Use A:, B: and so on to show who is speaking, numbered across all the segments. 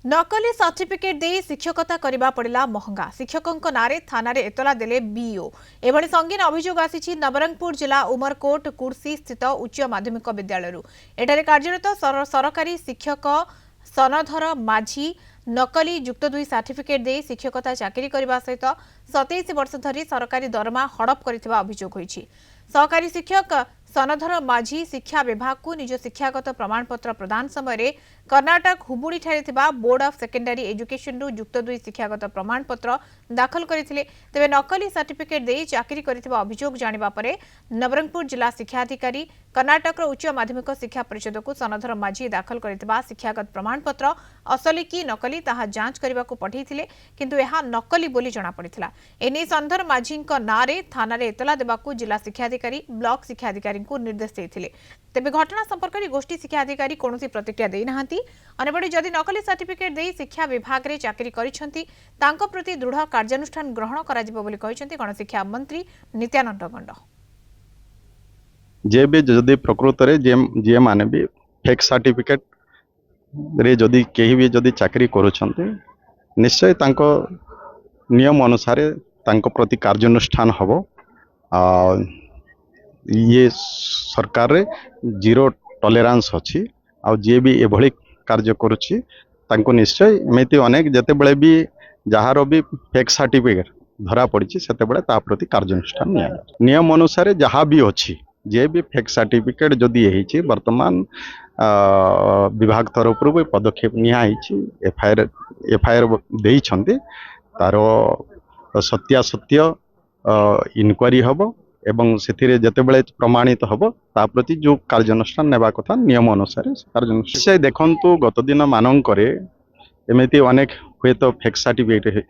A: नकली सर्टिफिकेट दे शिक्षकता करबा पड़िला महंगा। शिक्षकों नारे थाना रे एतला देले बीओ। एभली संगीन अभियोग आसी नवरंगपुर जिला उमरकोट कुर्सी स्थित उच्च माध्यमिक विद्यालय। एठारे कार्यरत सरकारी शिक्षक सनधर माझी नकली युक्त 2 सर्टिफिकेट दे शिक्षकता चाकरी करने सहित 27 वर्ष धरी सरकारी दरमा हड़प करथिबा अभियोग होईछि। सहकारी शिक्षक सनधर माझी शिक्षा विभाग को निज शिक्षागत प्रमाणपत्र प्रदान समय कर्नाटक हुबुड़ी ठारे बोर्ड ऑफ सेकेंडरी एजुकेशन युक्त 2 शिक्षागत प्रमाणपत्र दाखल करथिले। तेबे नकली सर्टिफिकेट दे चाकरी करथिबा अभियोग जानिबा परे नवरंगपुर जिला शिक्षाधिकारी कर्नाटक उच्च माध्यमिक शिक्षा परिषद को सनधर माझी दाखल करथिबा शिक्षागत प्रमाणपत्र असली कि नकली ताहा जांच करबा को पठैथिले, किंतु एहा नकली बोली जणा पड़िथिला। एने सनधर माझी नारे थाना रे एतला देबाकू जिला शिक्षाधिकारी ब्लॉक शिक्षाधिकारी को निर्देश देथिले। तेबे घटना संपर्क में गोष्ठी शिक्षा अधिकारी कौन प्रतिक्रिया देना। अनेपटे जदि नकली सर्टिफिकेट दे शिक्षा विभाग रे चाकरी करिसेंती तांको प्रति दृढ़ कार्यानुष्ठान ग्रहण कराजिबो बोली कहिसेंती गणशिक्षा मंत्री नित्यानंद गंड।
B: जे भी जदि प्रकृत रे जे माने भी फेक सर्टिफिकेट रे जदि केही भी जदि चाकरी करूछंती निश्चय तांको नियम अनुसार तांको प्रति कार्यानुष्ठान हबो। ये सरकार रे जीरो टॉलरेंस अछि। आ जे भी एभली कार्य करुछि तांको निश्चय एमिति अनेक जते बेले भी जहार भी फेक सर्टिफिकेट धरा पड़ी सेते बेले ता प्रति कार्यानुष्ठान नियम अनुसार जहाँ भी अछि। जे भी फेक सर्टिफिकेट जदि एहिछि वर्तमान विभाग तरफ रु पदक्षेप निया हिछि। एफआईआर देई छन्ते तारो सत्यासत्य इनक्वारी हबो एवं से जितेबले प्रमाणित हम ता प्रति जो कार्यानुष्ठान नेबा कथा नियम अनुसार कार्यानुष्ठान देखंतु गत दिन मानक एमती अनेक हुए तो फेक सर्टिफिकेट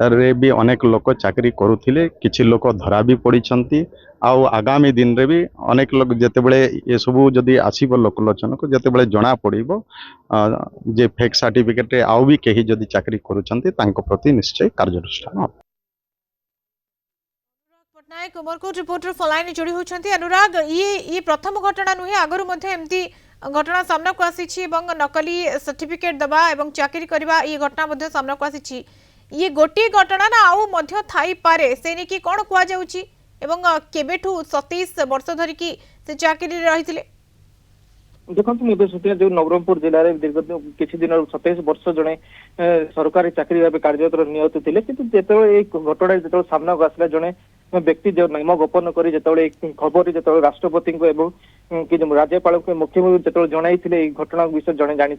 B: रे भी अनेक लोक चाकरी करुथिले, किछि लोक धरा भी पड़िछंती। आउ आगामी दिन रे भी अनेक लोक जितेबले ये सब जदि आसीबो लोकलोचन को जितेबले जना पड़िबो जे फेक सर्टिफिकेट रे आउ भी केही जदि चाकरी करुछंती तांको प्रति निश्चय कार्यानुष्ठान हो।
A: पटनायक उमरकोट रिपोर्टर फलाइन जोड़ी होती। अनुराग, ये प्रथम घटना नुहे, आगु एमती घटना सामना को आसी नकली सर्टिफिकेट दबा एवं चाकरी करबा ये घटना सामना को आसी। ये गोटे घटना ना आउ मध्य थाई पारे से नेकी कोन कुआ जाउची एवं केबेठू 27 वर्ष धरि की से चाकरी रहिथिले?
C: देखो जो नवरंगपुर जिले में दीर्घ किसी दिन 27 वर्ष जड़े सरकारी चाकरी भाव कार्यरत नियत थे, कि घटना जो सामना को आसला जड़े व्यक्ति जो नाम गोपन कर खबर जो राष्ट्रपति को कि राज्यपाल को मुख्यमंत्री जो जनई घटना विषय जड़े जानी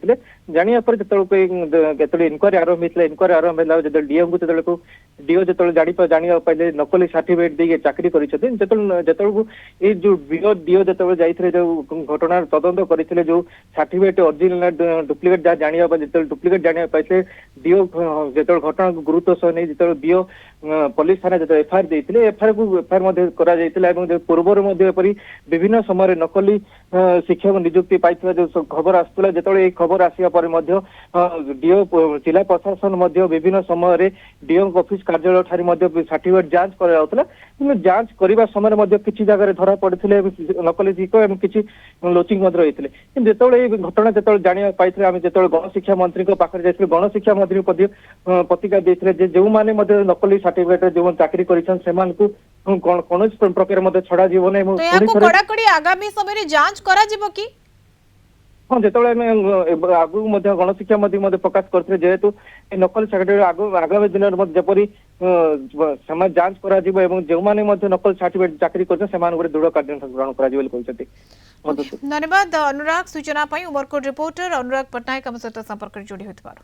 C: जाना पर जो इनक्वारी आरंभ होता इनक्वारी आरंभ है जो डीओ को डीओ जो जाना पाइले नकली सर्टिफिकेट दे चाकरी कर जो डीओ जो जाते जो घटना तदंत करते जो सर्टिफिकेट ओरिजिनल डुप्लिकेट जहाँ जाना जो डुप्लिकेट जाना पाइले डीओ जो घटना गुरुत्व सह नहीं जो डीओ पुलिस थाना जो एफआईआर देते एफआईआर को एफआईआर पूर्वर विभिन्न समय नकली शिक्षक नियुक्ति पाई जो खबर आसला जो खबर आसा डीओ जिला प्रशासन विभिन्न समय डीओ ऑफिस कार्यालय ठारे सर्टिफिकेट जांच कराला। जांच करने समय किसी जगह धरा पड़े नकली शिक्षक किसी लोचिंग रही जो घटना जो जाना पाई जो गणशिक्षा मंत्री पाखे जाते गणशिक्षा मंत्री प्रतिक्रिया देते जो मैंने नकली सर्टिफिकेट जो चाकरी कर कौन प्रकार छड़ा जीवन
A: आगामी समय जांच करा जिवो कि
C: हाँ जो आगु गणशिक्षा मंत्री प्रकाश करते जेहेतु नकली सर्टिफिकेट आगामी दिन में जपरी जांच करा जो मैंने नकली सर्टिफिकेट चाकरी कर दृढ़ कार्यानुष्ठान ग्रहण कर।
A: धन्यवाद अनुराग। सूचना उमरकोट रिपोर्टर अनुराग पटनायक आम सहित संपर्क जोड़ी होता।